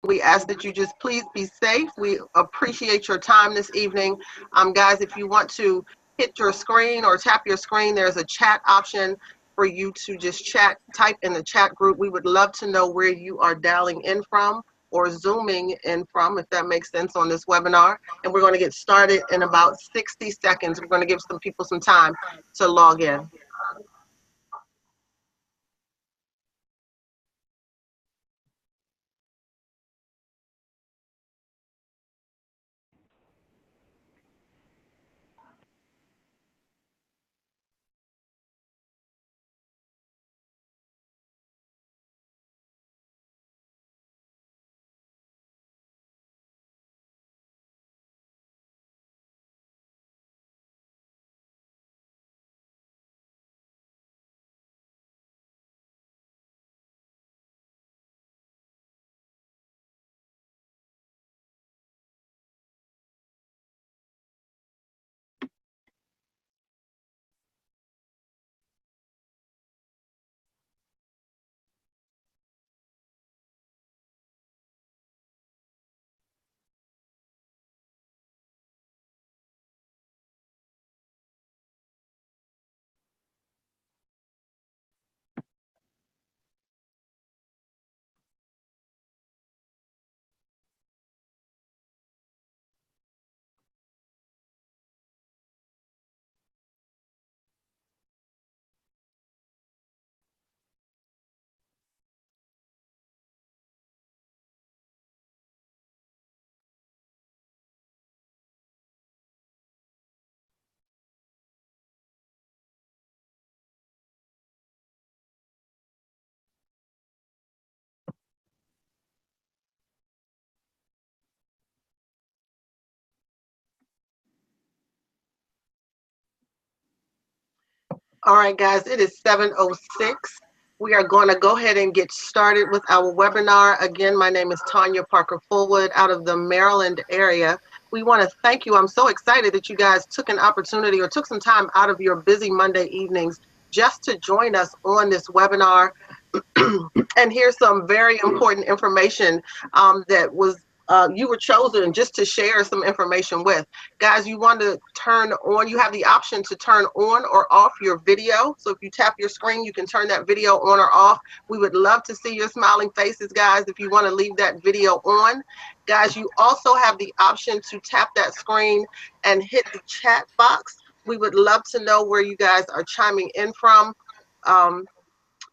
We ask that you just please be safe. We appreciate your time this evening. Guys, if you want to hit your screen or tap your screen, there's a chat option for you to just chat, type in the chat group. We would love to know where you are dialing in from or zooming in from, if that makes sense, on this webinar. And we're going to get started in about 60 seconds. We're going to give some people some time to log in. All right, guys, it is 7:06. We are going to go ahead and get started with our webinar. Again, my name is Tanya Parker Fullwood out of the Maryland area. We want to thank you. I'm so excited that you guys took an opportunity or took some time out of your busy Monday evenings just to join us on this webinar. And here's some very important information that was you were chosen just to share some information with. Guys, you want to turn on, you have the option to turn on or off your video. So if you tap your screen, you can turn that video on or off. We would love to see your smiling faces, guys, if you want to leave that video on. Guys, you also have the option to tap that screen and hit the chat box. We would love to know where you guys are chiming in from.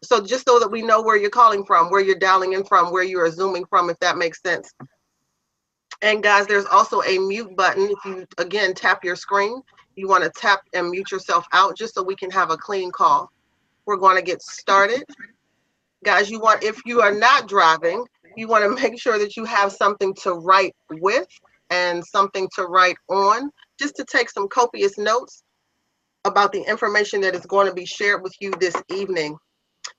So just so that we know where you're calling from, where you're dialing in from, where you are zooming from, if that makes sense. And guys, there's also a mute button. If you, again, tap your screen, you want to tap and mute yourself out just so we can have a clean call. We're going to get started. Guys, if you are not driving, you want to make sure that you have something to write with and something to write on, just to take some copious notes about the information that is going to be shared with you this evening.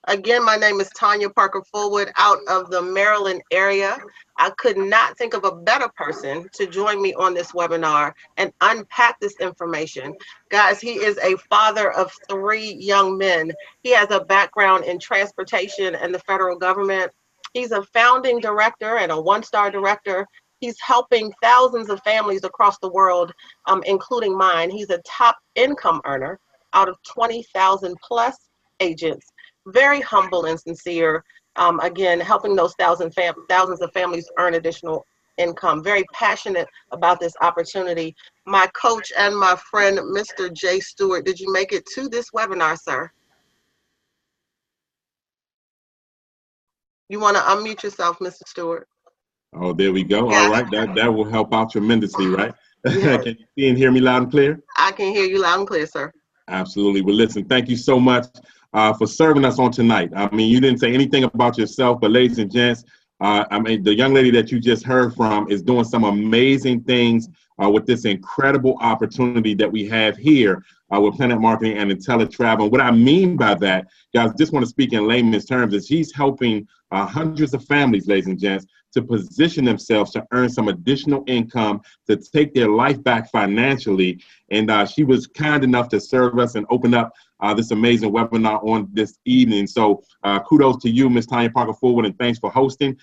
Again, my name is Tanya Parker Fullwood out of the Maryland area. I could not think of a better person to join me on this webinar and unpack this information. Guys, he is a father of 3 young men. He has a background in transportation and the federal government. He's a founding director and a 1-star director. He's helping thousands of families across the world, including mine. He's a top income earner out of 20,000 plus agents. Very humble and sincere, again, helping those thousands of families earn additional income. Very passionate about this opportunity. My coach and my friend, Mr. Jay Stewart, did you make it to this webinar, sir? You want to unmute yourself, Mr. Stewart? Oh, there we go. Yes. All right, that will help out tremendously, right? Yes. Can you see and hear me loud and clear? I can hear you loud and clear, sir. Absolutely. Well, listen, thank you so much for serving us on tonight. I mean, you didn't say anything about yourself, but ladies and gents, I mean, the young lady that you just heard from is doing some amazing things with this incredible opportunity that we have here with PlanNet Marketing and IntelliTravel. And what I mean by that, guys, just want to speak in layman's terms, is she's helping hundreds of families, ladies and gents, to position themselves to earn some additional income, to take their life back financially. And she was kind enough to serve us and open up this amazing webinar on this evening. So kudos to you, Ms. Tanya Parker Forward, and thanks for hosting.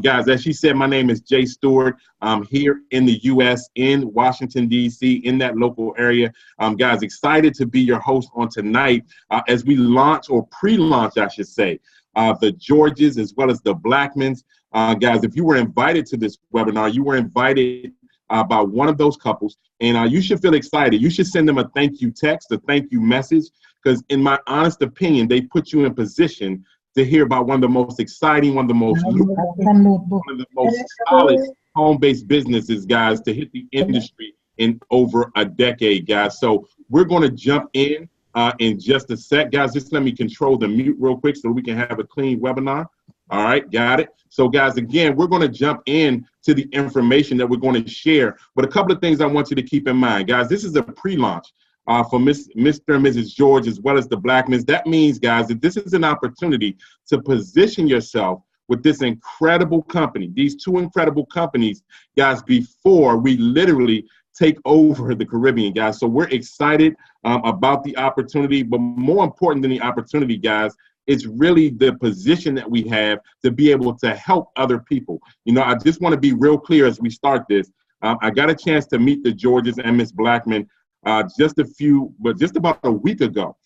Guys, as she said, my name is Jay Stewart. I'm here in the U.S., in Washington, D.C., in that local area. Guys, excited to be your host on tonight as we launch, or pre-launch, I should say, the Georges as well as the Blackmans. Guys, if you were invited to this webinar, you were invited by one of those couples, and you should feel excited. You should send them a thank you text, a thank you message, because in my honest opinion, they put you in position to hear about one of the most exciting, one of the most solid home-based businesses, guys, to hit the industry in over a decade, guys. So we're going to jump in just a sec. Guys, just let me control the mute real quick so we can have a clean webinar. All right, got it. So guys, again, we're going to jump in to the information that we're going to share. But a couple of things I want you to keep in mind. Guys, this is a pre-launch for Mr. and Mrs. George as well as the Blackmans. That means, guys, that this is an opportunity to position yourself with this incredible company, these two incredible companies, guys, before we literally take over the Caribbean, guys. So we're excited about the opportunity, but more important than the opportunity, guys, it's really the position that we have to be able to help other people. You know, I just want to be real clear as we start this. I got a chance to meet the Georges and Miss Blackman just about a week ago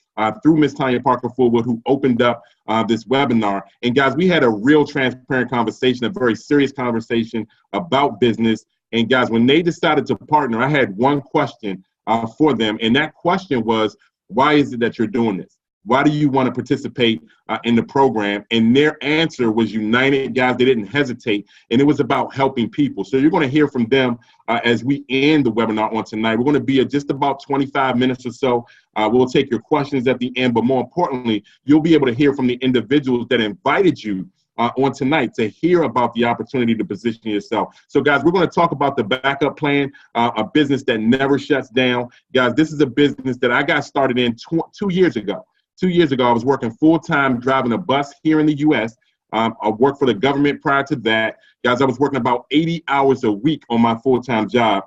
through Miss Tanya Parker Forward, who opened up this webinar. And guys, we had a real transparent conversation, a very serious conversation about business. And guys, when they decided to partner, I had one question for them. And that question was, why is it that you're doing this? Why do you want to participate in the program? And their answer was united, guys. They didn't hesitate. And it was about helping people. So you're going to hear from them as we end the webinar on tonight. We're going to be at just about 25 minutes or so. We'll take your questions at the end. But more importantly, you'll be able to hear from the individuals that invited you on tonight to hear about the opportunity to position yourself. So guys, we're going to talk about the backup plan, a business that never shuts down. Guys, this is a business that I got started in 2 years ago. 2 years ago, I was working full-time driving a bus here in the U.S. I worked for the government prior to that. Guys, I was working about 80 hours a week on my full-time job,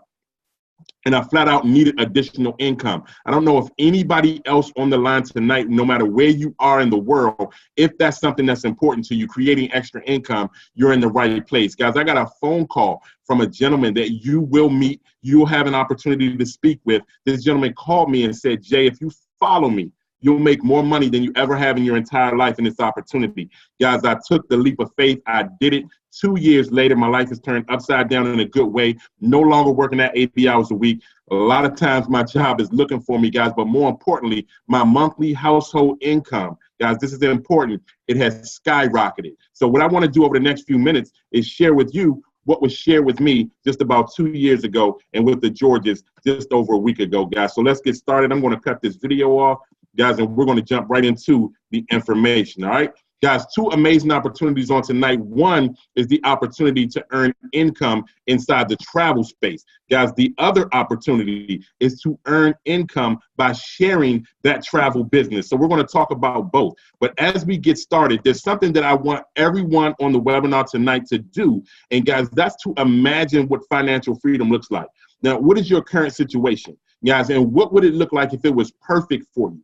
and I flat out needed additional income. I don't know if anybody else on the line tonight, no matter where you are in the world, if that's something that's important to you, creating extra income, you're in the right place. Guys, I got a phone call from a gentleman that you will meet. You'll have an opportunity to speak with. This gentleman called me and said, Jay, if you follow me, you'll make more money than you ever have in your entire life in this opportunity. Guys, I took the leap of faith. I did it. 2 years later, my life has turned upside down in a good way. No longer working at 80 hours a week. A lot of times my job is looking for me, guys, but more importantly, my monthly household income, guys, this is important. It has skyrocketed. So what I want to do over the next few minutes is share with you what was shared with me just about 2 years ago and with the Georges just over a week ago, guys. So let's get started. I'm going to cut this video off, guys, and we're going to jump right into the information, all right? Guys, two amazing opportunities on tonight. One is the opportunity to earn income inside the travel space. Guys, the other opportunity is to earn income by sharing that travel business. So we're going to talk about both. But as we get started, there's something that I want everyone on the webinar tonight to do. And guys, that's to imagine what financial freedom looks like. Now, what is your current situation, guys? And what would it look like if it was perfect for you?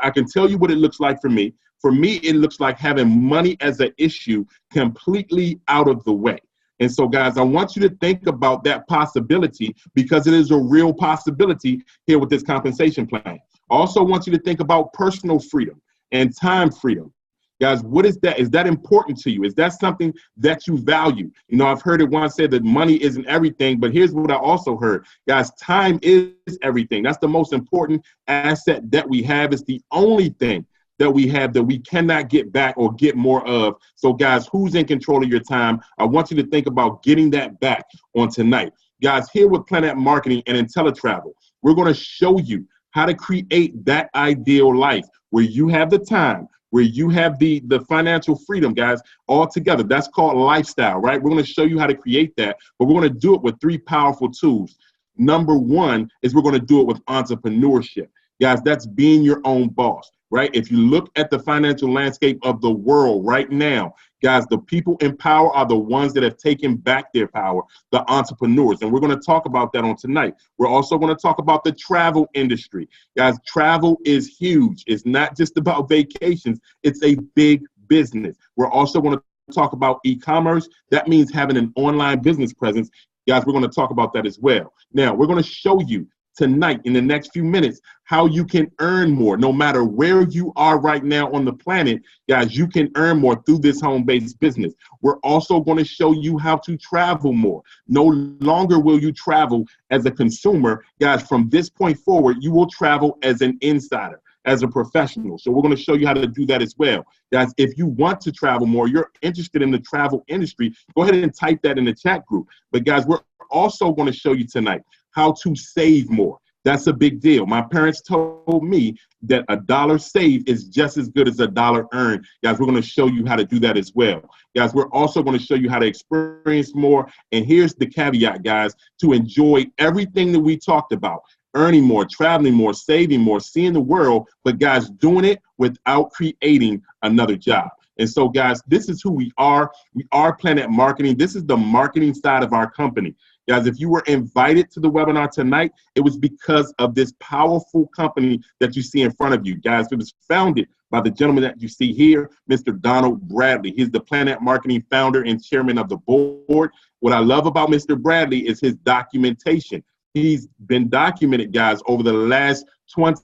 I can tell you what it looks like for me. For me, it looks like having money as an issue completely out of the way. And so, guys, I want you to think about that possibility because it is a real possibility here with this compensation plan. I also want you to think about personal freedom and time freedom. Guys, what is that? Is that important to you? Is that something that you value? You know, I've heard it once said that money isn't everything, but here's what I also heard. Guys, time is everything. That's the most important asset that we have. It's the only thing that we have that we cannot get back or get more of. So guys, who's in control of your time? I want you to think about getting that back on tonight. Guys, here with PlanNet Marketing and IntelliTravel, we're going to show you how to create that ideal life where you have the time, where you have the financial freedom, guys, all together. That's called lifestyle, right? We're going to show you how to create that, but we're going to do it with 3 powerful tools. Number one is we're going to do it with entrepreneurship. Guys, that's being your own boss, right? If you look at the financial landscape of the world right now, Guys, the people in power are the ones that have taken back their power, the entrepreneurs. And we're going to talk about that on tonight. We're also going to talk about the travel industry. Guys, travel is huge. It's not just about vacations. It's a big business. We're also going to talk about e-commerce. That means having an online business presence. Guys, we're going to talk about that as well. Now, we're going to show you tonight in the next few minutes how you can earn more no matter where you are right now on the planet. Guys, you can earn more through this home-based business. We're also going to show you how to travel more. No longer will you travel as a consumer. Guys, from this point forward, you will travel as an insider, as a professional. So we're going to show you how to do that as well. Guys, if you want to travel more, you're interested in the travel industry, go ahead and type that in the chat group. But guys, we're also going to show you tonight how to save more. That's a big deal. My parents told me that a dollar saved is just as good as a dollar earned. Guys, we're going to show you how to do that as well. Guys, we're also going to show you how to experience more. And here's the caveat, guys, to enjoy everything that we talked about. Earning more, traveling more, saving more, seeing the world, but guys, doing it without creating another job. And so, guys, this is who we are. We are PlanNet Marketing. This is the marketing side of our company. Guys, if you were invited to the webinar tonight, it was because of this powerful company that you see in front of you. Guys, it was founded by the gentleman that you see here, Mr. Donald Bradley. He's the PlanNet Marketing founder and chairman of the board. What I love about Mr. Bradley is his documentation. He's been documented, guys, over the last 20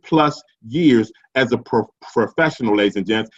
plus years as a professional, ladies and gents,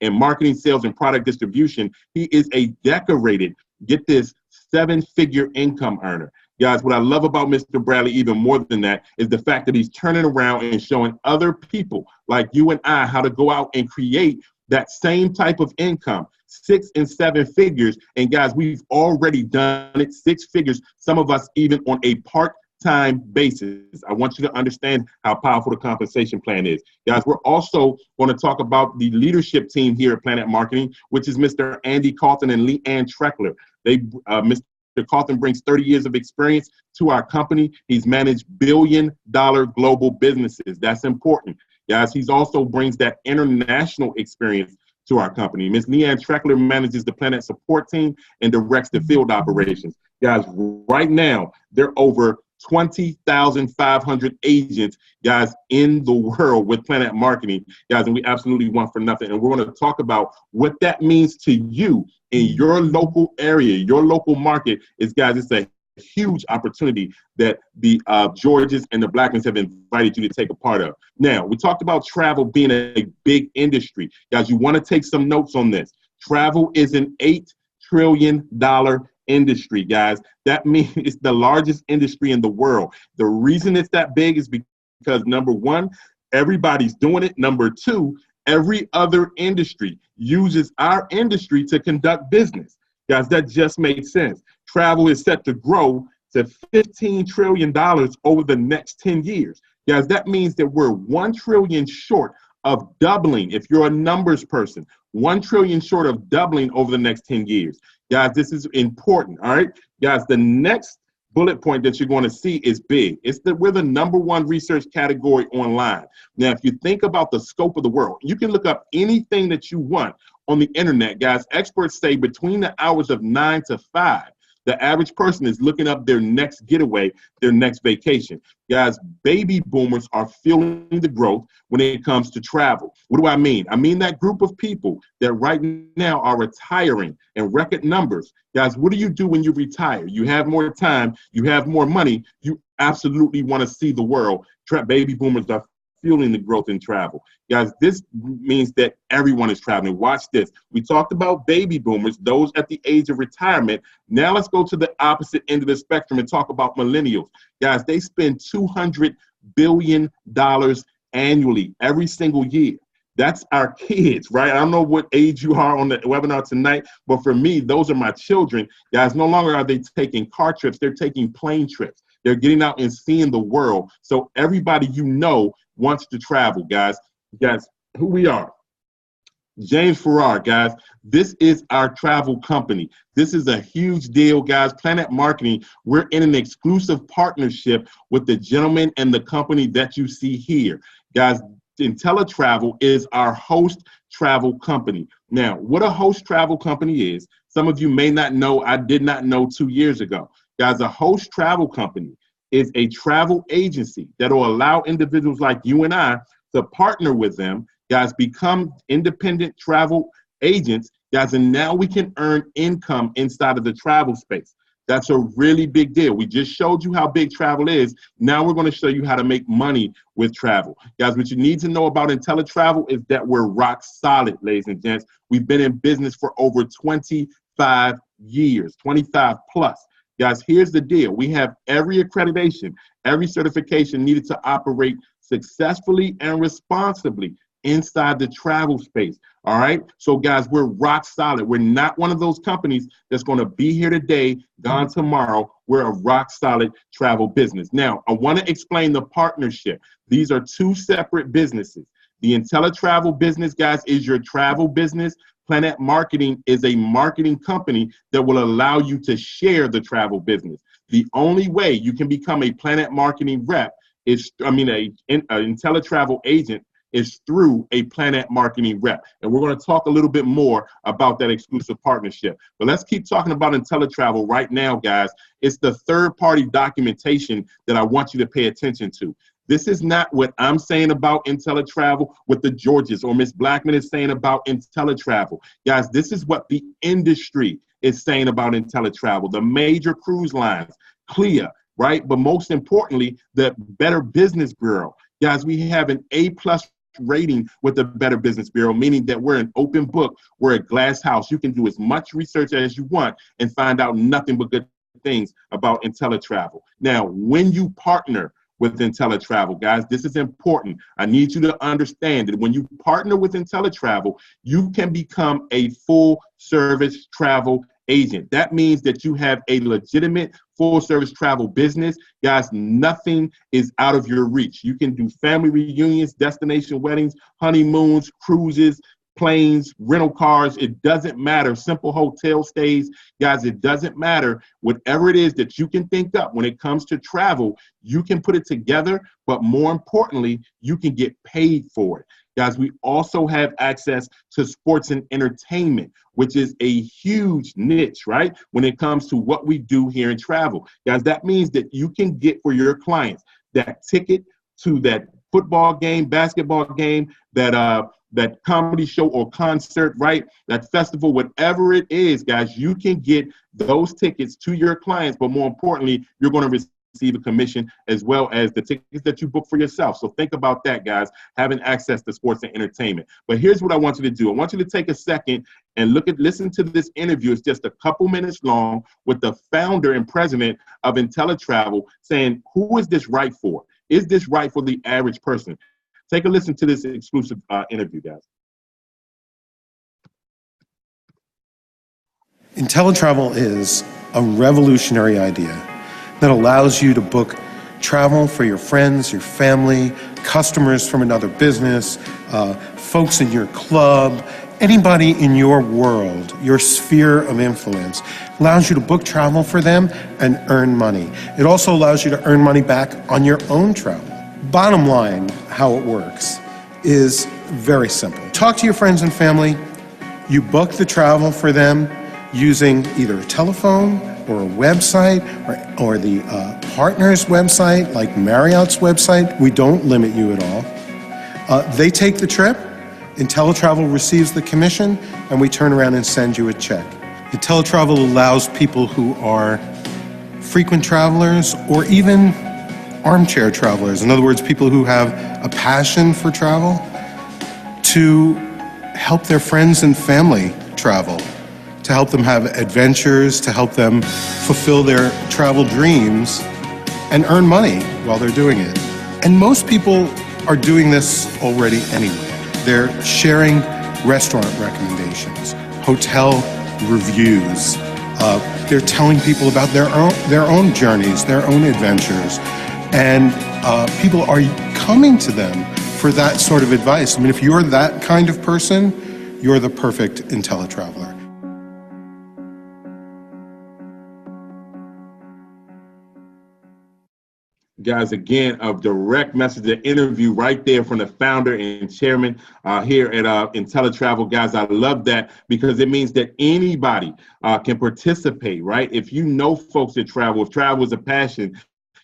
in marketing, sales, and product distribution. He is a decorated, get this, 7-figure income earner. Guys, what I love about Mr. Bradley even more than that is the fact that he's turning around and showing other people like you and I how to go out and create that same type of income, 6 and 7 figures. And guys, we've already done it, 6 figures, some of us even on a part-time basis. I want you to understand how powerful the compensation plan is. Guys, we're also going to talk about the leadership team here at PlanNet Marketing, which is Mr. Andy Carlton and Leanne Treckler. Mr. Carlton brings 30 years of experience to our company. He's managed billion-dollar global businesses. That's important. Guys, he also brings that international experience to our company. Ms. Leanne Treckler manages the PlanNet support team and directs the field operations. Guys, right now, there are over 20,500 agents, guys, in the world with PlanNet Marketing, guys, and we absolutely want for nothing. And we're going to talk about what that means to you in your local area, your local market. Guys, it's a huge opportunity that the Georges and the Blackmans have invited you to take a part of. Now, we talked about travel being a big industry. Guys, you want to take some notes on this. Travel is an $8 trillion industry, guys. That means it's the largest industry in the world. The reason it's that big is because, number one, everybody's doing it. Number two, every other industry uses our industry to conduct business. Guys, that just makes sense. Travel is set to grow to $15 trillion over the next 10 years. Guys, that means that we're 1 trillion short of doubling. If you're a numbers person, 1 trillion short of doubling over the next 10 years. Guys, this is important, all right? Guys, the next bullet point that you're going to see is big. We're the #1 research category online. Now, if you think about the scope of the world, you can look up anything that you want on the internet, guys. Experts say between the hours of 9 to 5, the average person is looking up their next getaway, their next vacation. Guys, baby boomers are fueling the growth when it comes to travel. What do I mean? I mean that group of people that right now are retiring in record numbers. Guys, what do you do when you retire? You have more time, you have more money, you absolutely want to see the world. Baby boomers are fueling the growth in travel. Guys, this means that everyone is traveling. Watch this. We talked about baby boomers, those at the age of retirement. Now let's go to the opposite end of the spectrum and talk about millennials. Guys, they spend $200 billion annually every single year. That's our kids, right? I don't know what age you are on the webinar tonight, but for me, those are my children. Guys, no longer are they taking car trips, they're taking plane trips. They're getting out and seeing the world. So everybody you know wants to travel, guys. Guys, who we are. James Farrar, guys. This is our travel company. This is a huge deal, guys. PlanNet Marketing, we're in an exclusive partnership with the gentleman and the company that you see here. Guys, IntelliTravel is our host travel company. Now, what a host travel company is, some of you may not know, I did not know 2 years ago. Guys, a host travel company is a travel agency that will allow individuals like you and I to partner with them, guys, become independent travel agents, guys, and now we can earn income inside of the travel space. That's a really big deal. We just showed you how big travel is. Now we're going to show you how to make money with travel. Guys, what you need to know about IntelliTravel is that we're rock solid, ladies and gents. We've been in business for over 25 years, 25 plus. Guys, here's the deal. We have every accreditation, every certification needed to operate successfully and responsibly inside the travel space. All right. So, guys, we're rock solid. We're not one of those companies that's going to be here today, gone tomorrow. We're a rock solid travel business. Now, I want to explain the partnership. These are two separate businesses. The IntelliTravel business, guys, is your travel business. PlanNet Marketing is a marketing company that will allow you to share the travel business. The only way you can become a PlanNet Marketing rep is, an IntelliTravel agent is through a PlanNet Marketing rep. And we're going to talk a little bit more about that exclusive partnership. But let's keep talking about IntelliTravel right now, guys. It's the third-party documentation that I want you to pay attention to. This is not what I'm saying about IntelliTravel, what the Georges or Miss Blackman is saying about IntelliTravel. Guys, this is what the industry is saying about IntelliTravel. The major cruise lines, CLIA, right? But most importantly, the Better Business Bureau. Guys, we have an A+ rating with the Better Business Bureau, meaning that we're an open book, we're a glass house. You can do as much research as you want and find out nothing but good things about IntelliTravel. Now, when you partner with IntelliTravel, guys, this is important. I need you to understand that when you partner with IntelliTravel, you can become a full service travel agent. That means that you have a legitimate full service travel business. Guys, nothing is out of your reach. You can do family reunions, destination weddings, honeymoons, cruises, planes, rental cars. It doesn't matter. Simple hotel stays. Guys, it doesn't matter. Whatever it is that you can think up when it comes to travel, you can put it together, but more importantly, you can get paid for it. Guys, we also have access to sports and entertainment, which is a huge niche, right? When it comes to what we do here in travel. Guys, that means that you can get for your clients that ticket to that football game, basketball game, that comedy show or concert, right? That festival, whatever it is, guys, you can get those tickets to your clients, but more importantly, you're going to receive a commission as well as the tickets that you book for yourself. So think about that, guys, having access to sports and entertainment. But here's what I want you to do. I want you to take a second and listen to this interview. It's just a couple minutes long with the founder and president of IntelliTravel saying, who is this right for? Is this right for the average person? Take a listen to this exclusive interview, guys. IntelliTravel is a revolutionary idea that allows you to book travel for your friends, your family, customers from another business, folks in your club, anybody in your world, your sphere of influence. Allows you to book travel for them and earn money. It also allows you to earn money back on your own travel. Bottom line, how it works is very simple. Talk to your friends and family. You book the travel for them using either a telephone or a website or the partner's website, like Marriott's website. We don't limit you at all. They take the trip, IntelliTravel receives the commission, and we turn around and send you a check. IntelliTravel allows people who are frequent travelers or even armchair travelers, in other words, people who have a passion for travel, to help their friends and family travel, to help them have adventures, to help them fulfill their travel dreams and earn money while they're doing it. And most people are doing this already anyway. They're sharing restaurant recommendations, hotel reviews. They're telling people about their own journeys, their own adventures. And people are coming to them for that sort of advice. I mean, if you're that kind of person, you're the perfect IntelliTraveler. Guys, again, a direct message, an interview right there from the founder and chairman here at IntelliTravel. Guys, I love that because it means that anybody can participate, right? If you know folks that travel, if travel is a passion,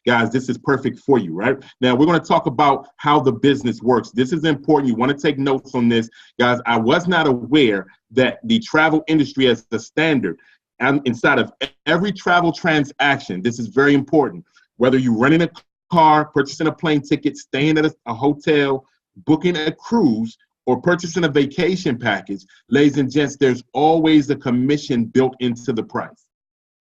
guys, this is perfect for you, right? Now, we're going to talk about how the business works. This is important. You want to take notes on this. Guys, I was not aware that the travel industry as the standard and inside of every travel transaction, this is very important. Whether you're renting a car, purchasing a plane ticket, staying at a hotel, booking a cruise, or purchasing a vacation package, ladies and gents, there's always a commission built into the price.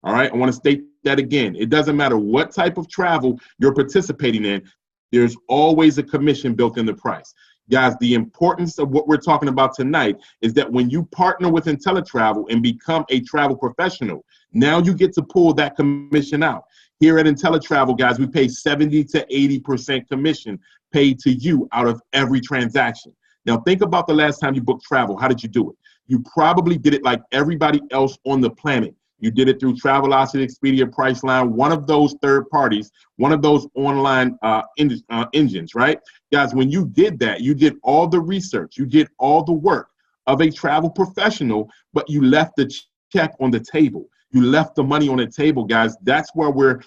All right, I want to state that again. It doesn't matter what type of travel you're participating in, there's always a commission built in the price. Guys, the importance of what we're talking about tonight is that when you partner with IntelliTravel and become a travel professional, now you get to pull that commission out. Here at IntelliTravel, guys, we pay 70 to 80% commission paid to you out of every transaction. Now, think about the last time you booked travel. How did you do it? You probably did it like everybody else on the planet. You did it through Travelocity, Expedia, Priceline, one of those third parties, one of those online engines, right? Guys, when you did that, you did all the research, you did all the work of a travel professional, but you left the check on the table. You left the money on the table, guys. That's where we're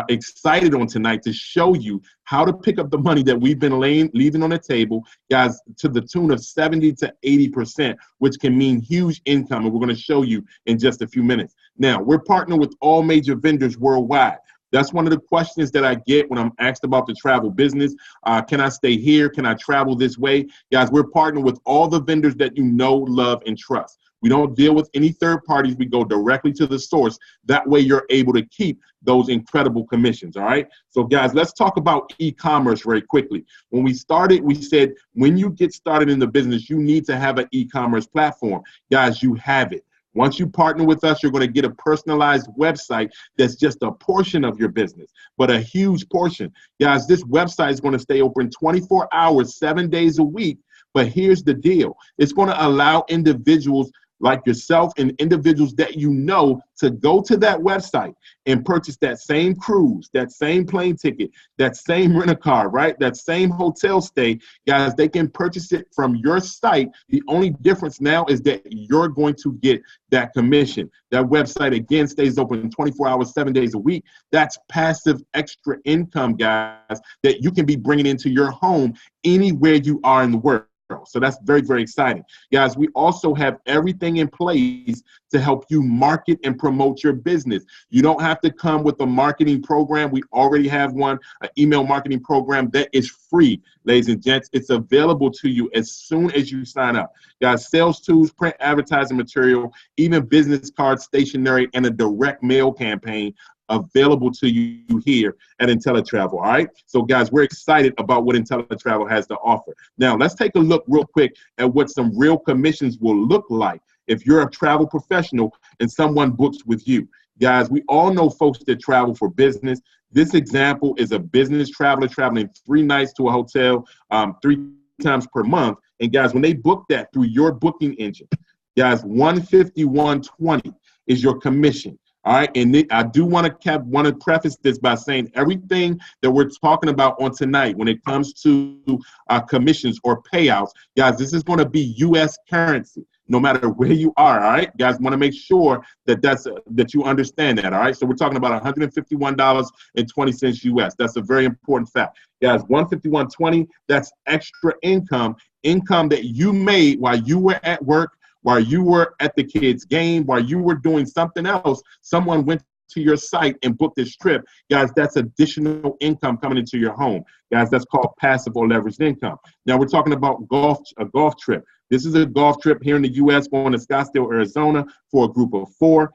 excited on tonight to show you how to pick up the money that we've been leaving on the table, guys, to the tune of 70 to 80%, which can mean huge income. And we're going to show you in just a few minutes. Now, we're partnering with all major vendors worldwide. That's one of the questions that I get when I'm asked about the travel business. Can I stay here? Can I travel this way? Guys, we're partnering with all the vendors that you know, love, and trust. We don't deal with any third parties. We go directly to the source. That way you're able to keep those incredible commissions, all right? So, guys, let's talk about e-commerce very quickly. When we started, we said when you get started in the business, you need to have an e-commerce platform. Guys, you have it. Once you partner with us, you're going to get a personalized website that's just a portion of your business, but a huge portion. Guys, this website is going to stay open 24 hours, 7 days a week. But here's the deal. It's going to allow individuals like yourself and individuals that you know to go to that website and purchase that same cruise, that same plane ticket, that same rent-a-car, right? That same hotel stay. Guys, they can purchase it from your site. The only difference now is that you're going to get that commission. That website, again, stays open 24 hours, 7 days a week. That's passive extra income, guys, that you can be bringing into your home anywhere you are in the world. So that's very, very exciting. Guys, we also have everything in place to help you market and promote your business. You don't have to come with a marketing program. We already have one, an email marketing program that is free, ladies and gents. It's available to you as soon as you sign up. Guys, sales tools, print advertising material, even business cards, stationery, and a direct mail campaign available to you here at IntelliTravel, all right? So, guys, we're excited about what IntelliTravel has to offer. Now, let's take a look real quick at what some real commissions will look like if you're a travel professional and someone books with you. Guys, we all know folks that travel for business. This example is a business traveler traveling 3 nights to a hotel 3 times per month. And, guys, when they book that through your booking engine, guys, $151.20 is your commission. All right, and I do want to preface this by saying everything that we're talking about on tonight when it comes to commissions or payouts, guys, this is going to be U.S. currency, no matter where you are. All right, guys, want to make sure that that you understand that. All right, so we're talking about $151.20 U.S. That's a very important fact, guys. $151.20. That's extra income that you made while you were at work, while you were at the kids' game, while you were doing something else. Someone went to your site and booked this trip. Guys, that's additional income coming into your home. Guys, that's called passive or leveraged income. Now, we're talking about a golf trip. This is a golf trip here in the U.S. going to Scottsdale, Arizona for a group of 4.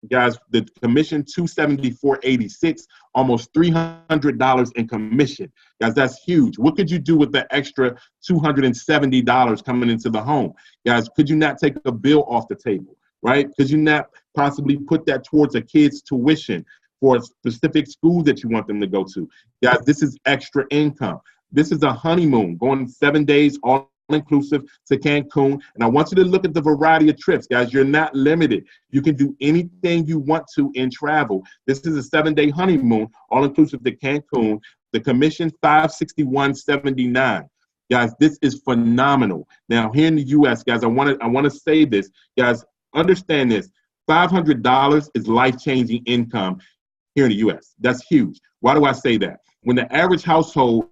Guys, the commission, $274.86, almost $300 in commission. Guys, that's huge. What could you do with the extra $270 coming into the home? Guys, could you not take a bill off the table, right? Could you not possibly put that towards a kid's tuition for a specific school that you want them to go to? Guys, this is extra income. This is a honeymoon, going 7 days, all inclusive to Cancun. And I want you to look at the variety of trips, guys. You're not limited. You can do anything you want to in travel. This is a 7-day honeymoon, all inclusive to Cancun. The commission, $561.79. Guys, this is phenomenal. Now, here in the U.S., guys, I want to say this. Guys, understand this. $500 is life-changing income here in the U.S. That's huge. Why do I say that? When the average household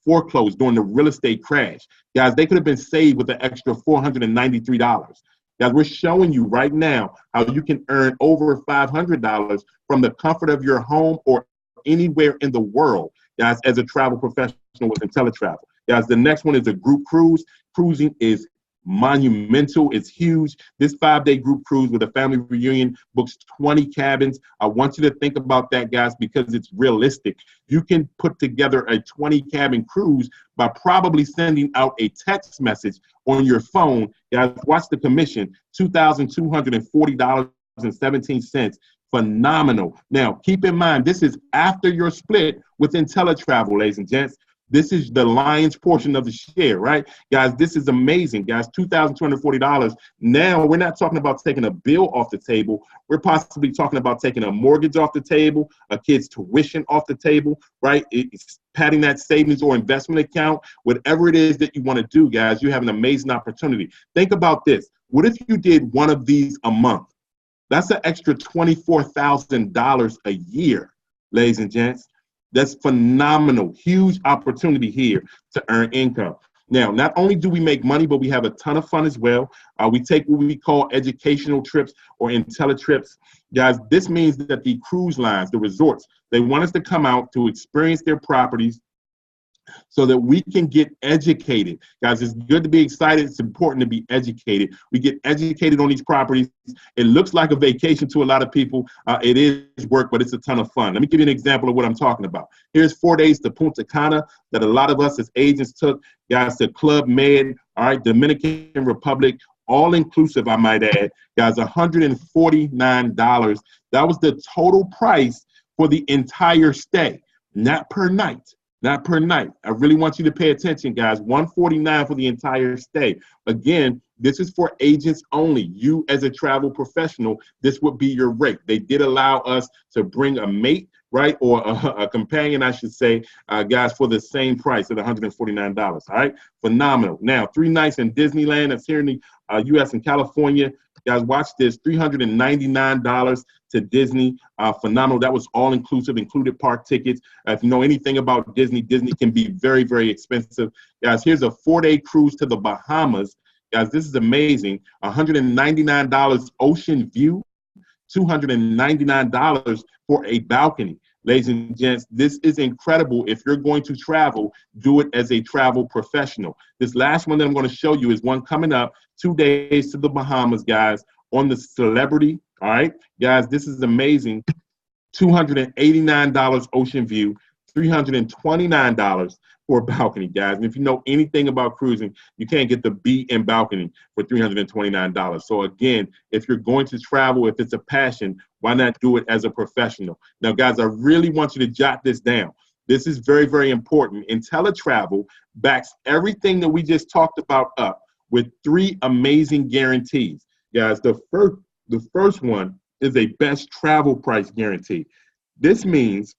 foreclosed during the real estate crash, guys, they could have been saved with an extra $493. Guys, we're showing you right now how you can earn over $500 from the comfort of your home or anywhere in the world, guys, as a travel professional with IntelliTravel. Guys, the next one is a group cruise. Cruising is monumental. It's huge. This 5-day group cruise with a family reunion books 20 cabins. I want you to think about that, guys, because it's realistic. You can put together a 20-cabin cruise by probably sending out a text message on your phone. Guys, watch the commission, $2,240.17. Phenomenal. Now, keep in mind, this is after your split with IntelliTravel, ladies and gents. This is the lion's portion of the share, right? Guys, this is amazing, guys, $2,240. Now, we're not talking about taking a bill off the table. We're possibly talking about taking a mortgage off the table, a kid's tuition off the table, right? It's padding that savings or investment account, whatever it is that you want to do, guys, you have an amazing opportunity. Think about this. What if you did one of these a month? That's an extra $24,000 a year, ladies and gents. That's phenomenal. Huge opportunity here to earn income. Now, not only do we make money, but we have a ton of fun as well. We take what we call educational trips or IntelliTrips. Guys, this means that the cruise lines, the resorts, they want us to come out to experience their properties so that we can get educated. Guys, it's good to be excited. It's important to be educated. We get educated on these properties. It looks like a vacation to a lot of people. It is work, but it's a ton of fun. Let me give you an example of what I'm talking about. Here's 4 days to Punta Cana that a lot of us as agents took. Guys, to Club Med, all right, Dominican Republic, all inclusive, I might add. Guys, $149. That was the total price for the entire stay, not per night. Not per night. I really want you to pay attention, guys. $149 for the entire stay. Again, this is for agents only. You as a travel professional, this would be your rate. They did allow us to bring a mate, right, or a companion, I should say, guys, for the same price at $149. All right, phenomenal. Now, 3 nights in Disneyland. That's here in the U.S. and California. Guys, watch this, $399 to Disney. Phenomenal. That was all inclusive, included park tickets. If you know anything about Disney, Disney can be very, very expensive. Guys, here's a 4-day cruise to the Bahamas. Guys, this is amazing. $199 ocean view, $299 for a balcony. Ladies and gents, this is incredible. If you're going to travel, do it as a travel professional. This last one that I'm going to show you is one coming up, 2 days to the Bahamas, guys, on the Celebrity. All right, guys, this is amazing. $289 ocean view, $329 for a balcony, guys. And if you know anything about cruising, you can't get the B in balcony for $329. So again, if you're going to travel, if it's a passion, why not do it as a professional? Now, guys, I really want you to jot this down. This is very, very important. IntelliTravel backs everything that we just talked about up with 3 amazing guarantees. Guys, the first one is a best travel price guarantee. This means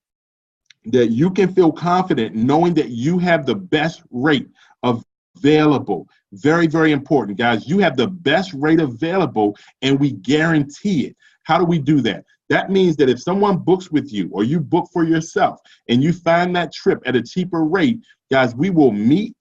that you can feel confident knowing that you have the best rate available. Very, very important, guys. You have the best rate available, and we guarantee it. How do we do that? That means that if someone books with you or you book for yourself and you find that trip at a cheaper rate, guys, we will meet,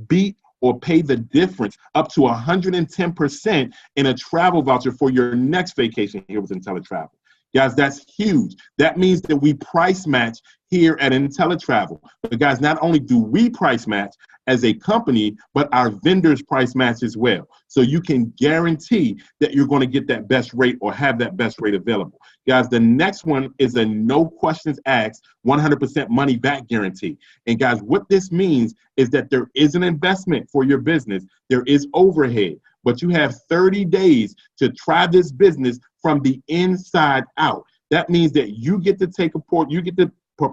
beat, or pay the difference up to 110% in a travel voucher for your next vacation here with IntelliTravel. Guys, that's huge. That means that we price match here at IntelliTravel. But guys, not only do we price match as a company, but our vendors price match as well. So you can guarantee that you're going to get that best rate or have that best rate available. Guys, the next one is a no questions asked, 100% money back guarantee. And guys, what this means is that there is an investment for your business. There is overhead, but you have 30 days to try this business from the inside out. That means that you get to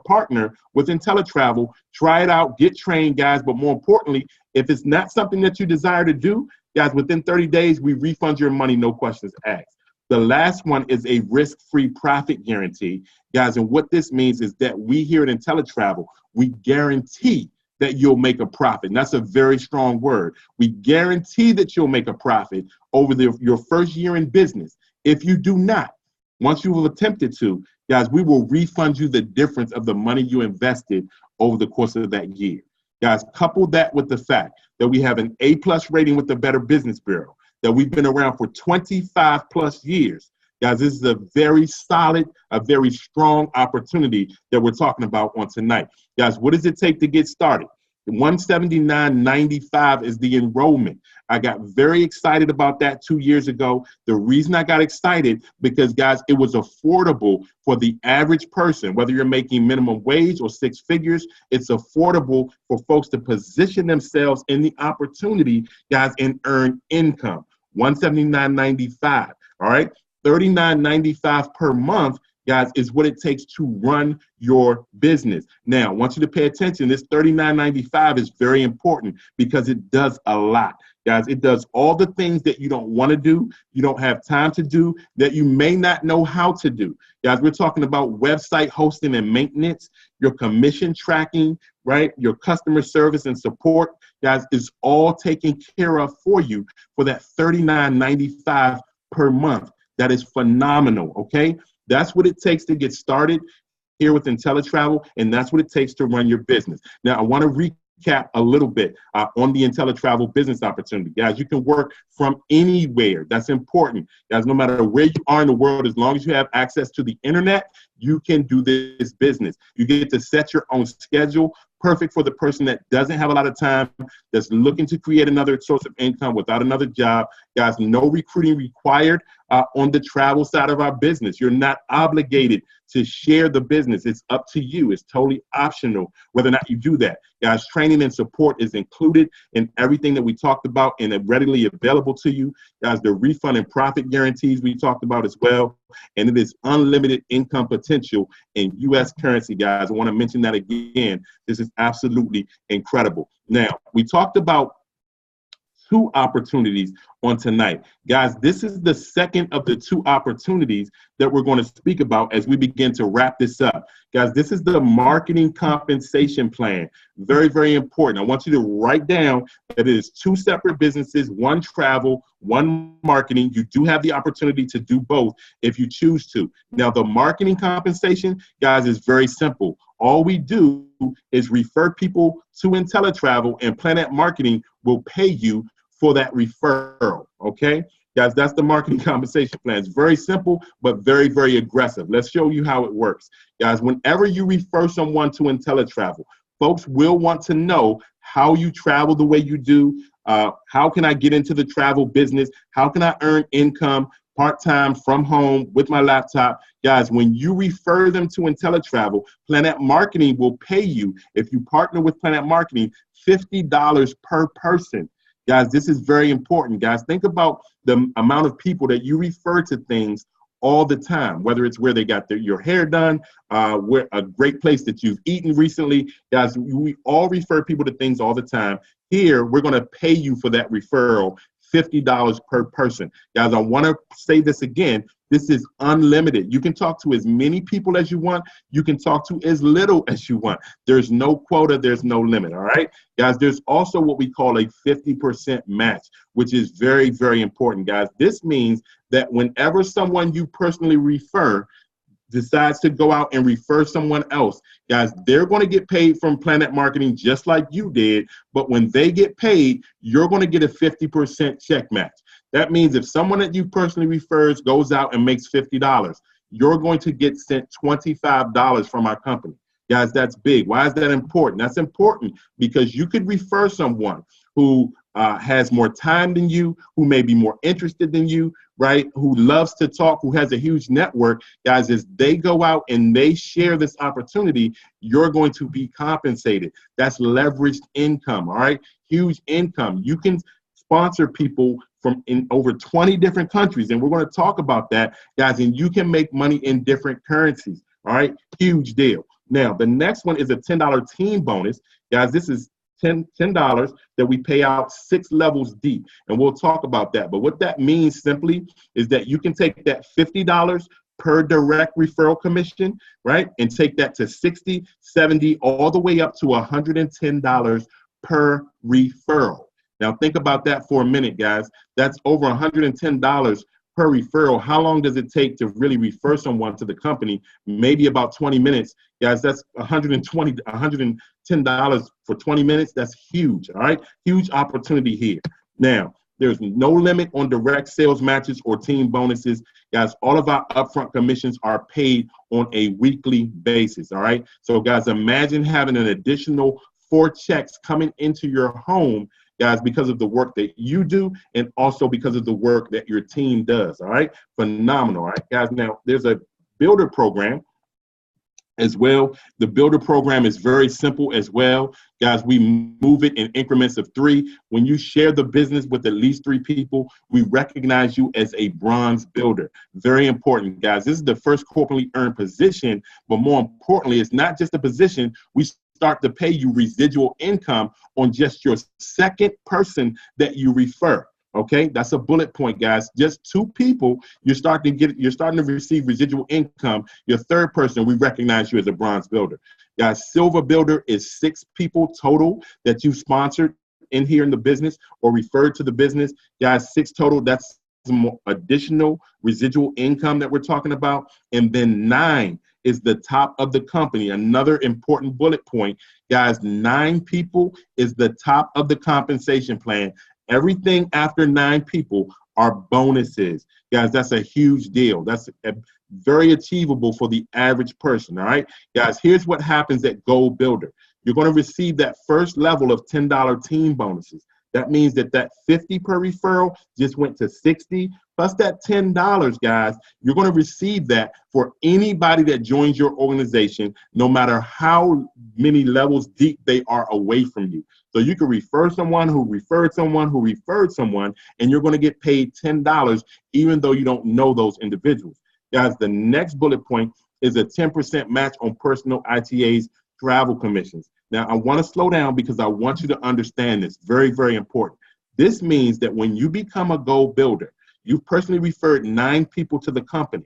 partner with IntelliTravel, try it out, get trained, guys. But more importantly, if it's not something that you desire to do, guys, within 30 days, we refund your money, no questions asked. The last one is a risk-free profit guarantee. Guys, and what this means is that we here at IntelliTravel, we guarantee that you'll make a profit. And that's a very strong word. We guarantee that you'll make a profit over your first year in business. If you do not, once you have attempted to, guys, we will refund you the difference of the money you invested over the course of that year. Guys, couple that with the fact that we have an A+ rating with the Better Business Bureau, that we've been around for 25 plus years. Guys, this is a very solid, a very strong opportunity that we're talking about on tonight. Guys, what does it take to get started? $179.95 is the enrollment. I got very excited about that 2 years ago. The reason I got excited, because guys, it was affordable for the average person, whether you're making minimum wage or six figures. It's affordable for folks to position themselves in the opportunity, guys, and earn income. $179.95, all right? $39.95 per month, guys, is what it takes to run your business. Now, I want you to pay attention. This $39.95 is very important because it does a lot. Guys, it does all the things that you don't want to do, you don't have time to do, that you may not know how to do. Guys, we're talking about website hosting and maintenance, your commission tracking, right? Your customer service and support, guys, is all taken care of for you for that $39.95 per month. That is phenomenal, okay? That's what it takes to get started here with IntelliTravel, and that's what it takes to run your business. Now, I want to recap a little bit on the IntelliTravel business opportunity. Guys, you can work from anywhere. That's important. Guys, no matter where you are in the world, as long as you have access to the internet, you can do this business. You get to set your own schedule. Perfect for the person that doesn't have a lot of time, that's looking to create another source of income without another job. Guys, no recruiting required on the travel side of our business. You're not obligated to share the business. It's up to you. It's totally optional whether or not you do that. Guys, training and support is included in everything that we talked about and readily available to you. Guys, the refund and profit guarantees we talked about as well. And it is unlimited income potential in U.S. currency, guys. I want to mention that again. This is absolutely incredible. Now, we talked about two opportunities on tonight. Guys, this is the second of the two opportunities that we're going to speak about as we begin to wrap this up. Guys, this is the marketing compensation plan. Very, very important. I want you to write down that it is two separate businesses, one travel, one marketing. You do have the opportunity to do both if you choose to. Now, the marketing compensation, guys, is very simple. All we do is refer people to IntelliTravel, and PlanNet Marketing will pay you for that referral, okay? Guys, that's the marketing compensation plan. It's very simple, but very, very aggressive. Let's show you how it works. Guys, whenever you refer someone to IntelliTravel, folks will want to know how you travel the way you do. How can I get into the travel business? How can I earn income part-time from home with my laptop? Guys, when you refer them to IntelliTravel, PlanNet Marketing will pay you, if you partner with PlanNet Marketing, $50 per person. Guys, this is very important, guys. Think about the amount of people that you refer to things all the time, whether it's where they got your hair done, where a great place that you've eaten recently. Guys, we all refer people to things all the time. Here, we're going to pay you for that referral, $50 per person. Guys, I want to say this again. This is unlimited. You can talk to as many people as you want. You can talk to as little as you want. There's no quota. There's no limit. All right, guys, there's also what we call a 50% match, which is very, very important, guys. This means that whenever someone you personally refer decides to go out and refer someone else, guys, they're going to get paid from PlanNet Marketing just like you did. But when they get paid, you're going to get a 50% check match. That means if someone that you personally refers goes out and makes $50, you're going to get sent $25 from our company. Guys, that's big. Why is that important? That's important because you could refer someone who has more time than you, who may be more interested than you, right? Who loves to talk, who has a huge network. Guys, as they go out and they share this opportunity, you're going to be compensated. That's leveraged income, all right? Huge income. You can sponsor people from in over 20 different countries, and we're going to talk about that, guys, and you can make money in different currencies, all right? Huge deal. Now, the next one is a $10 team bonus. Guys, this is $10 that we pay out 6 levels deep. And we'll talk about that. But what that means simply is that you can take that $50 per direct referral commission, right? And take that to 60, 70, all the way up to $110 per referral. Now think about that for a minute, guys. That's over $110 per referral. How long does it take to really refer someone to the company? Maybe about 20 minutes. Guys, that's $110 for 20 minutes. That's huge, all right? Huge opportunity here. Now, there's no limit on direct sales matches or team bonuses. Guys, all of our upfront commissions are paid on a weekly basis, all right? So, guys, imagine having an additional 4 checks coming into your home, guys, because of the work that you do and also because of the work that your team does, all right? Phenomenal, all right, guys? Now, there's a builder program as well. The builder program is very simple as well. Guys, we move it in increments of 3. When you share the business with at least 3 people, we recognize you as a bronze builder. Very important, guys. This is the first corporately earned position, but more importantly, it's not just a position. We start to pay you residual income on just your second person that you refer. Okay, that's a bullet point, guys. Just 2 people, you're starting to receive residual income. Your third person, we recognize you as a bronze builder. Guys, silver builder is 6 people total that you sponsored in here in the business or referred to the business. Guys, 6 total. That's some additional residual income that we're talking about. And then 9 is the top of the company. Another important bullet point, guys, 9 people is the top of the compensation plan. Everything after 9 people are bonuses. Guys, that's a huge deal. That's very achievable for the average person, all right? Guys, here's what happens at Gold Builder. You're going to receive that first level of $10 team bonuses. That means that 50 per referral just went to 60, plus that $10, guys. You're going to receive that for anybody that joins your organization, no matter how many levels deep they are away from you. So you can refer someone who referred someone who referred someone, and you're going to get paid $10 even though you don't know those individuals. Guys, the next bullet point is a 10% match on personal ITA's travel commissions. Now, I want to slow down because I want you to understand this. Very, very important. This means that when you become a Gold Builder, you've personally referred 9 people to the company.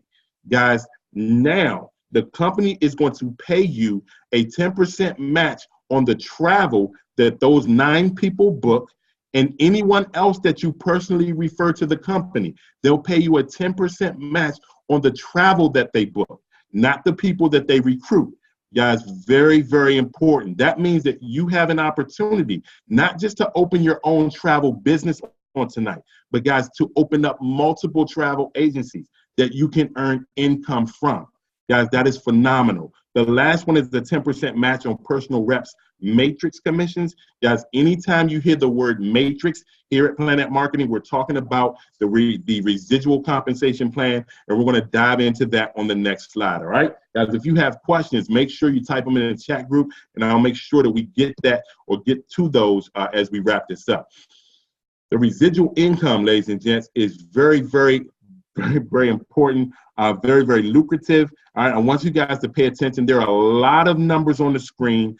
Guys, now the company is going to pay you a 10% match on the travel that those 9 people book, and anyone else that you personally refer to the company. They'll pay you a 10% match on the travel that they book, not the people that they recruit. Guys, very, very important. That means that you have an opportunity, not just to open your own travel business on tonight, but guys, to open up multiple travel agencies that you can earn income from. Guys, that is phenomenal. The last one is the 10% match on personal reps matrix commissions. Guys, anytime you hear the word matrix here at PlanNet Marketing, we're talking about the residual compensation plan, and we're going to dive into that on the next slide, all right? Guys, if you have questions, make sure you type them in the chat group, and I'll make sure that we get that or get to those as we wrap this up. The residual income, ladies and gents, is very, very important, very, very lucrative. All right, I want you guys to pay attention. There are a lot of numbers on the screen.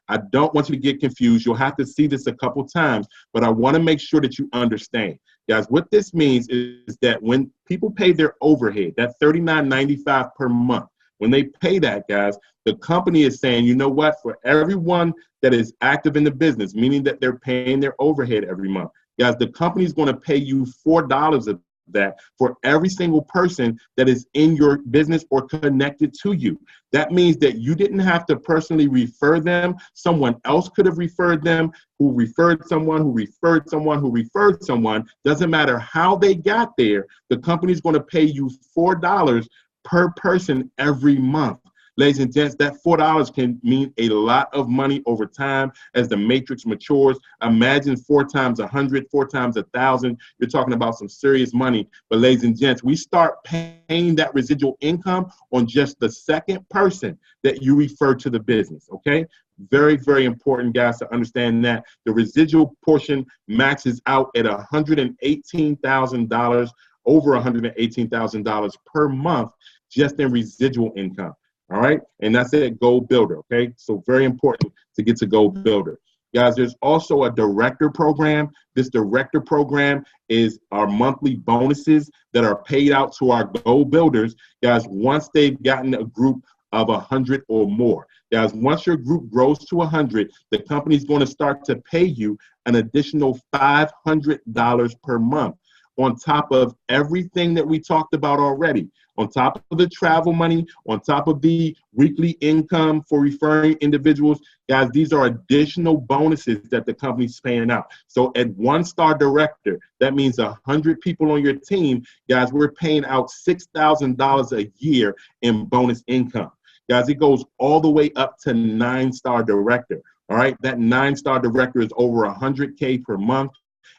I don't want you to get confused. You'll have to see this a couple times, but I want to make sure that you understand. Guys, what this means is that when people pay their overhead, that $39.95 per month, when they pay that, guys, the company is saying, you know what, for everyone that is active in the business, meaning that they're paying their overhead every month, guys, the company is going to pay you $4 of that for every single person that is in your business or connected to you. That means that you didn't have to personally refer them. Someone else could have referred them, who referred someone, who referred someone, who referred someone. Doesn't matter how they got there. The company's going to pay you $4 per person every month. Ladies and gents, that $4 can mean a lot of money over time as the matrix matures. Imagine 4 times 100, 4 times 1,000. You're talking about some serious money. But ladies and gents, we start paying that residual income on just the second person that you refer to the business, okay? Very, very important, guys, to understand that. The residual portion maxes out at $118,000, over $118,000 per month just in residual income. All right, and that's it, Gold Builder, okay? So very important to get to Gold Builder. Guys, there's also a director program. This director program is our monthly bonuses that are paid out to our goal builders, guys, once they've gotten a group of 100 or more. Guys, once your group grows to 100, the company's going to start to pay you an additional $500 per month on top of everything that we talked about already, on top of the travel money, on top of the weekly income for referring individuals. Guys, these are additional bonuses that the company's paying out. So at 1-star director, that means 100 people on your team, guys, we're paying out $6,000 a year in bonus income. Guys, it goes all the way up to 9-star director. All right, that 9-star director is over $100K per month.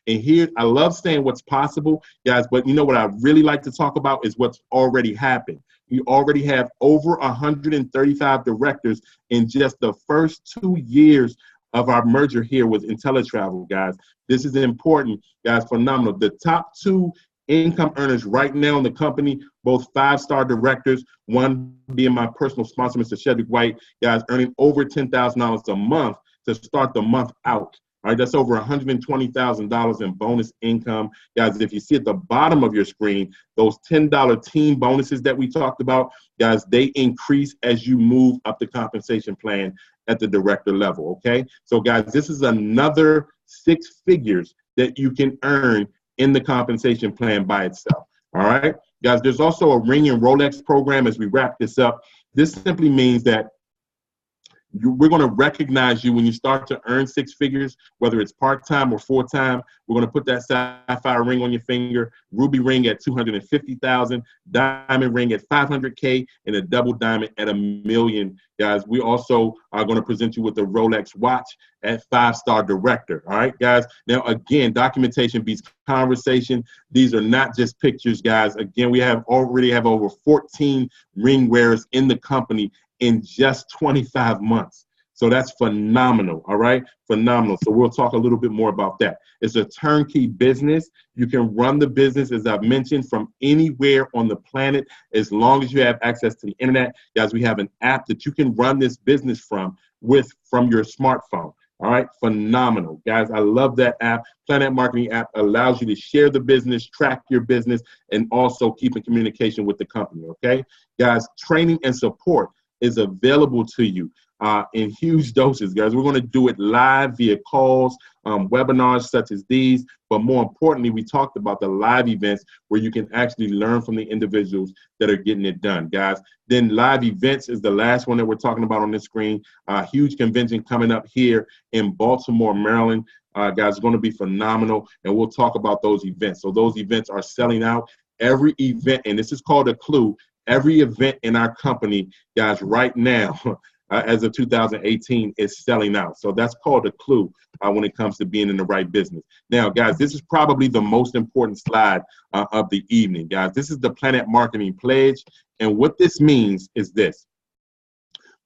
And here, I love saying what's possible, guys, but you know what I really like to talk about is what's already happened. We already have over 135 directors in just the first 2 years of our merger here with IntelliTravel, guys. This is important, guys, phenomenal. The top 2 income earners right now in the company, both 5-star directors, one being my personal sponsor, Mr. Shedrick White, guys, earning over $10,000 a month to start the month out. All right, that's over $120,000 in bonus income. Guys, if you see at the bottom of your screen, those $10 team bonuses that we talked about, guys, they increase as you move up the compensation plan at the director level, okay? So, guys, this is another 6 figures that you can earn in the compensation plan by itself, all right? Guys, there's also a Ring and Rolex program as we wrap this up. This simply means that we're going to recognize you when you start to earn 6 figures, whether it's part-time or full-time. We're going to put that sapphire ring on your finger, ruby ring at $250,000, diamond ring at $500K, and a double diamond at $1 million. Guys, we also are going to present you with a Rolex watch at 5-star director. All right, guys. Now, again, documentation beats conversation. These are not just pictures, guys. Again, we already have over 14 ring wearers in the company in just 25 months. So that's phenomenal, all right? Phenomenal. So we'll talk a little bit more about that. It's a turnkey business. You can run the business, as I've mentioned, from anywhere on the planet, as long as you have access to the internet. Guys, we have an app that you can run this business from your smartphone. All right, phenomenal. Guys, I love that app. PlanNet Marketing app allows you to share the business, track your business, and also keep in communication with the company, okay? Guys, training and support is available to you in huge doses, guys. We're going to do it live via calls, webinars such as these, but more importantly, we talked about the live events where you can actually learn from the individuals that are getting it done, guys. Then live events is the last one that we're talking about on this screen. Huge convention coming up here in Baltimore, Maryland. Guys, it's going to be phenomenal, and we'll talk about those events. So those events are selling out. Every event, and this is called a clue, every event in our company, guys, right now, as of 2018, is selling out. So that's called a clue when it comes to being in the right business. Now, guys, this is probably the most important slide of the evening, guys. This is the PlanNet Marketing Pledge. And what this means is this.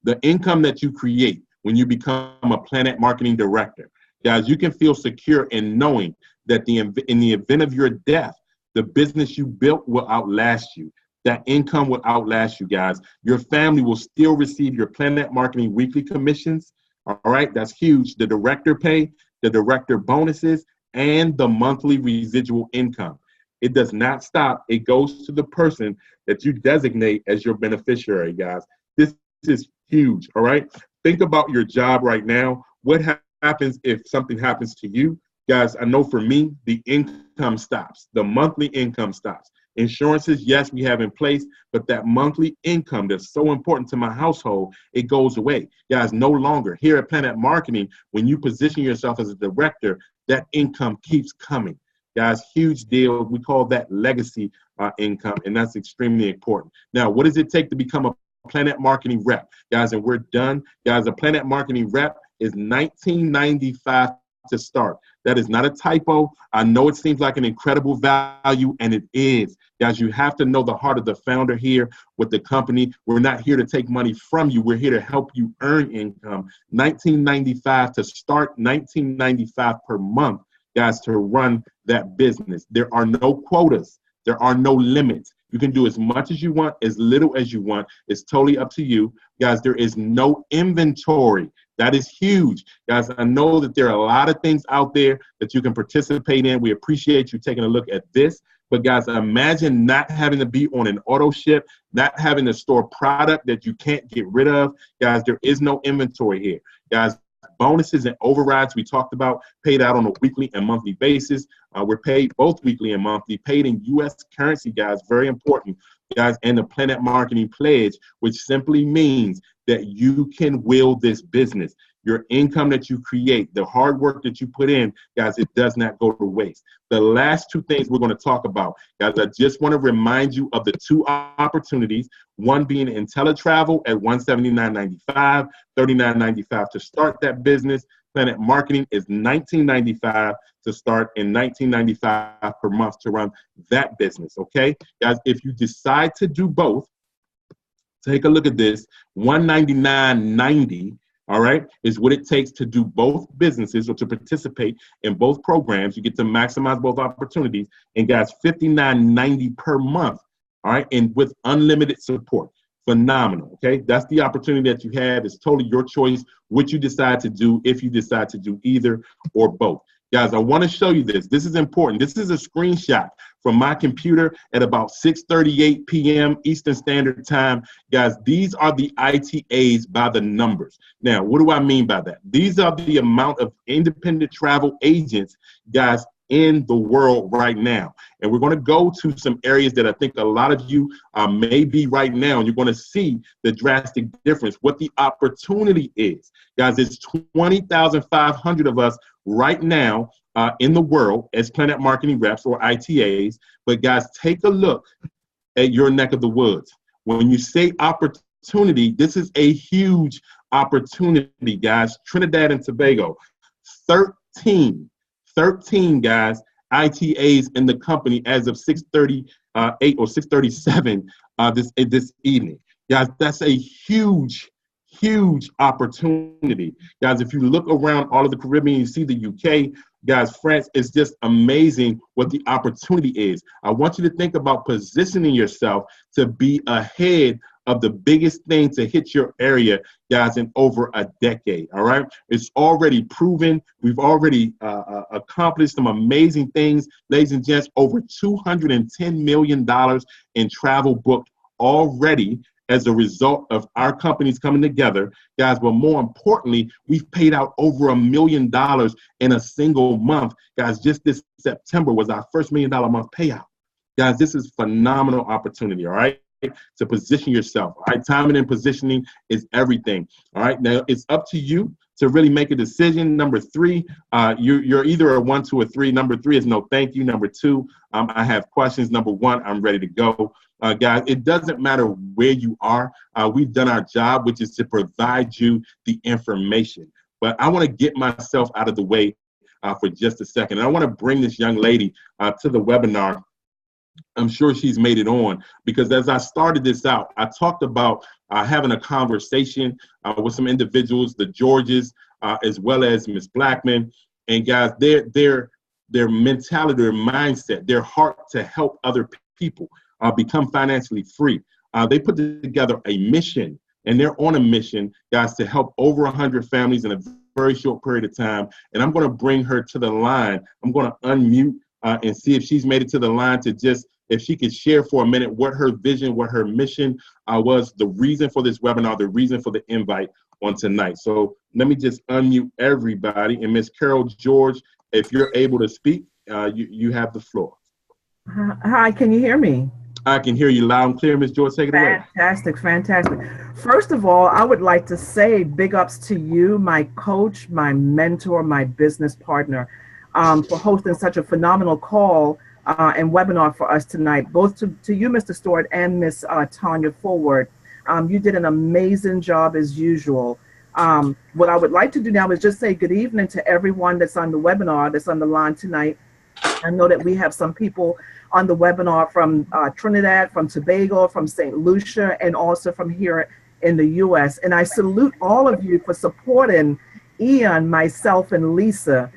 The income that you create when you become a PlanNet Marketing Director, guys, you can feel secure in knowing that in the event of your death, the business you built will outlast you. That income will outlast you, guys. Your family will still receive your PlanNet Marketing weekly commissions. All right, that's huge. The director pay, the director bonuses, and the monthly residual income. It does not stop. It goes to the person that you designate as your beneficiary, guys. This is huge, all right? Think about your job right now. What happens if something happens to you? Guys, I know for me, the income stops. The monthly income stops. Insurances, yes, we have in place, but that monthly income that's so important to my household, it goes away. Guys, no longer. Here at PlanNet Marketing, when you position yourself as a director, that income keeps coming. Guys, huge deal. We call that legacy income, and that's extremely important. Now, what does it take to become a PlanNet Marketing rep? Guys, and we're done. Guys, a PlanNet Marketing rep is $19.95 to start. That is not a typo. I know it seems like an incredible value, and it is. Guys, you have to know the heart of the founder here with the company. We're not here to take money from you. We're here to help you earn income. $19.95 to start, $19.95 per month, guys, to run that business. There are no quotas. There are no limits. You can do as much as you want, as little as you want. It's totally up to you. Guys, there is no inventory That is huge. Guys, I know that there are a lot of things out there that you can participate in. We appreciate you taking a look at this. But guys, imagine not having to be on an auto ship, not having to store product that you can't get rid of. Guys, there is no inventory here. Guys, bonuses and overrides we talked about, paid out on a weekly and monthly basis. We're paid both weekly and monthly, paid in U.S. currency, guys, very important, guys, and the PlanNet Marketing Pledge, which simply means that you can will this business. Your income that you create, the hard work that you put in, guys, it does not go to waste. The last two things we're going to talk about, guys, I just want to remind you of the two opportunities, one being IntelliTravel at $179.95, $39.95 to start that business. PlanNet Marketing is $19.95 to start and $19.95 per month to run that business, okay? Guys, if you decide to do both, take a look at this, $199.90, all right, is what it takes to do both businesses or to participate in both programs. You get to maximize both opportunities. And guys, $59.90 per month, all right, and with unlimited support. Phenomenal, okay? That's the opportunity that you have. It's totally your choice what you decide to do, if you decide to do either or both. Guys, I want to show you this. This is important. This is a screenshot from my computer at about 6:38 p.m. Eastern Standard Time. Guys, these are the ITAs by the numbers. Now, what do I mean by that? These are the amount of independent travel agents, guys, in the world right now. And we're going to go to some areas that I think a lot of you may be right now, and you're going to see the drastic difference, what the opportunity is. Guys, it's 20,500 of us right now in the world as PlanNet Marketing reps or ITAs. But guys, take a look at your neck of the woods. When you say opportunity, this is a huge opportunity, guys. Trinidad and Tobago, 13 guys, ITAs in the company as of 6:38 or 6:37 this evening. Guys, that's a huge opportunity. Guys, if you look around all of the Caribbean, you see the UK, guys, France, it's just amazing what the opportunity is. I want you to think about positioning yourself to be ahead of the biggest thing to hit your area, guys, in over a decade, all right? It's already proven. We've already accomplished some amazing things. Ladies and gents, over $210 million in travel booked already as a result of our companies coming together, guys. But more importantly, we've paid out over $1 million in a single month. Guys, just this September was our first $1 million month payout. Guys, this is phenomenal opportunity, all right? To position yourself. All right, timing and positioning is everything. All right, now it's up to you to really make a decision. Number three, you're either a 1, 2, or 3. Number 3 is no thank you. Number 2, I have questions. Number 1, I'm ready to go. Guys, it doesn't matter where you are. We've done our job, which is to provide you the information. But I want to get myself out of the way for just a second. And I want to bring this young lady to the webinar. I'm sure she's made it on, because as I started this out, I talked about having a conversation with some individuals, the Georges, as well as Ms. Blackman. And guys, their mentality, their mindset, their heart to help other people become financially free. They put together a mission, and they're on a mission, guys, to help over 100 families in a very short period of time. And I'm going to bring her to the line. I'm going to unmute and see if she's made it to the line to just, if she could share for a minute what her vision, what her mission was, the reason for this webinar, the reason for the invite on tonight. So let me just unmute everybody. And Ms. Carol George, if you're able to speak, you have the floor. Hi, can you hear me? I can hear you loud and clear, Ms. George. Take it away. Fantastic, fantastic. First of all, I would like to say big ups to you, my coach, my mentor, my business partner, for hosting such a phenomenal call and webinar for us tonight, both to you, Mr. Stewart, and Miss Tanya Forward. You did an amazing job as usual. What I would like to do now is just say good evening to everyone that's on the webinar, that's on the line tonight. I know that we have some people on the webinar from Trinidad, from Tobago, from St. Lucia, and also from here in the U.S. And I salute all of you for supporting Ian, myself, and Lisa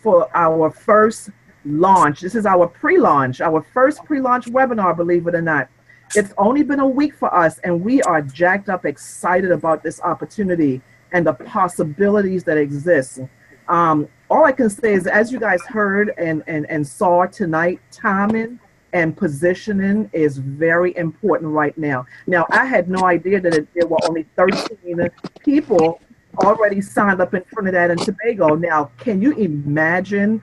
for our first launch. This is our pre-launch, our first pre-launch webinar, believe it or not. It's only been a week for us, and we are jacked up excited about this opportunity. and the possibilities that exist. All I can say is, as you guys heard and saw tonight, timing and positioning is very important right now. Now, I had no idea that there were only 13 people already signed up in Trinidad and Tobago. Now, can you imagine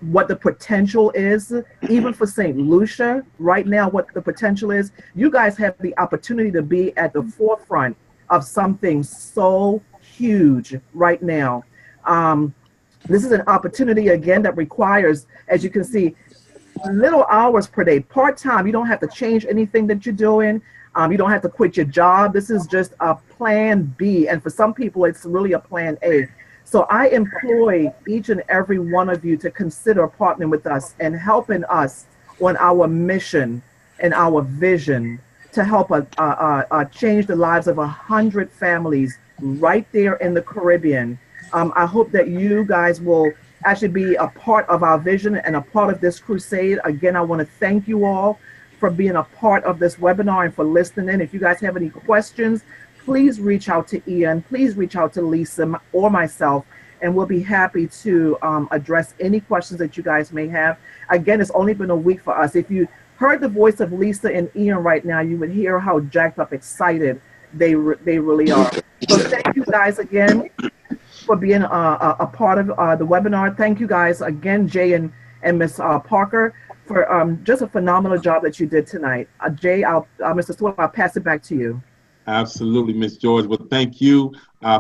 what the potential is, even for St. Lucia right now, what the potential is? You guys have the opportunity to be at the forefront of something so huge right now. This is an opportunity, again, that requires, as you can see, little hours per day, part-time. You don't have to change anything that you're doing. You don't have to quit your job. This is just a plan B. And for some people, it's really a plan A. So I employ each and every one of you to consider partnering with us and helping us on our mission and our vision to help change the lives of 100 families right there in the Caribbean. I hope that you guys will actually be a part of our vision and a part of this crusade. Again, I want to thank you all for being a part of this webinar and for listening. If you guys have any questions, please reach out to Ian, please reach out to Lisa or myself, and we'll be happy to address any questions that you guys may have. Again, it's only been a week for us. If you heard the voice of Lisa and Ian right now, you would hear how jacked up excited they really are. So thank you guys again for being a part of the webinar. Thank you guys again, Jay and Miss Parker, for just a phenomenal job that you did tonight. Jay, Mr. Stewart, I'll pass it back to you. Absolutely, Miss George. Well, thank you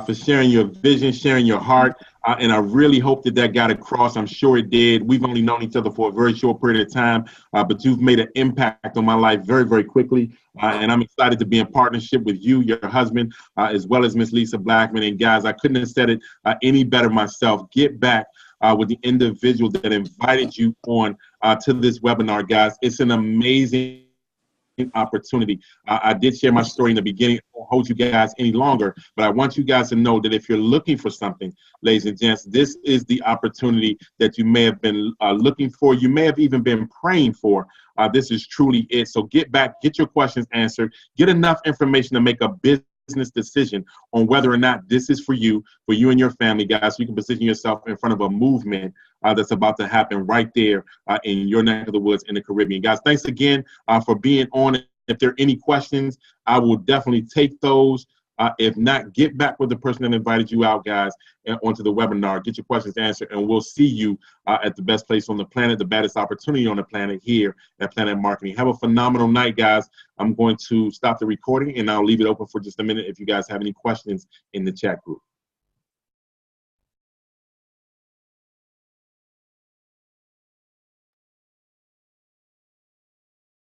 for sharing your vision, sharing your heart, and I really hope that that got across. I'm sure it did. We've only known each other for a very short period of time, but you've made an impact on my life very, very quickly, and I'm excited to be in partnership with you, your husband, as well as Miss Lisa Blackman. And guys, I couldn't have said it any better myself. Get back with the individual that invited you on to this webinar, guys. It's an amazing opportunity. I did share my story in the beginning. I won't hold you guys any longer, but I want you guys to know that if you're looking for something, ladies and gents, this is the opportunity that you may have been looking for. You may have even been praying for. This is truly it. So get back, get your questions answered, get enough information to make a business decision on whether or not this is for you and your family, guys, so you can position yourself in front of a movement that's about to happen right there in your neck of the woods in the Caribbean. Guys, thanks again for being on. If there are any questions, I will definitely take those. If not, get back with the person that invited you out, guys, and onto the webinar. Get your questions answered, and we'll see you at the best place on the planet, the baddest opportunity on the planet here at PlanNet Marketing. Have a phenomenal night, guys. I'm going to stop the recording, and I'll leave it open for just a minute if you guys have any questions in the chat group.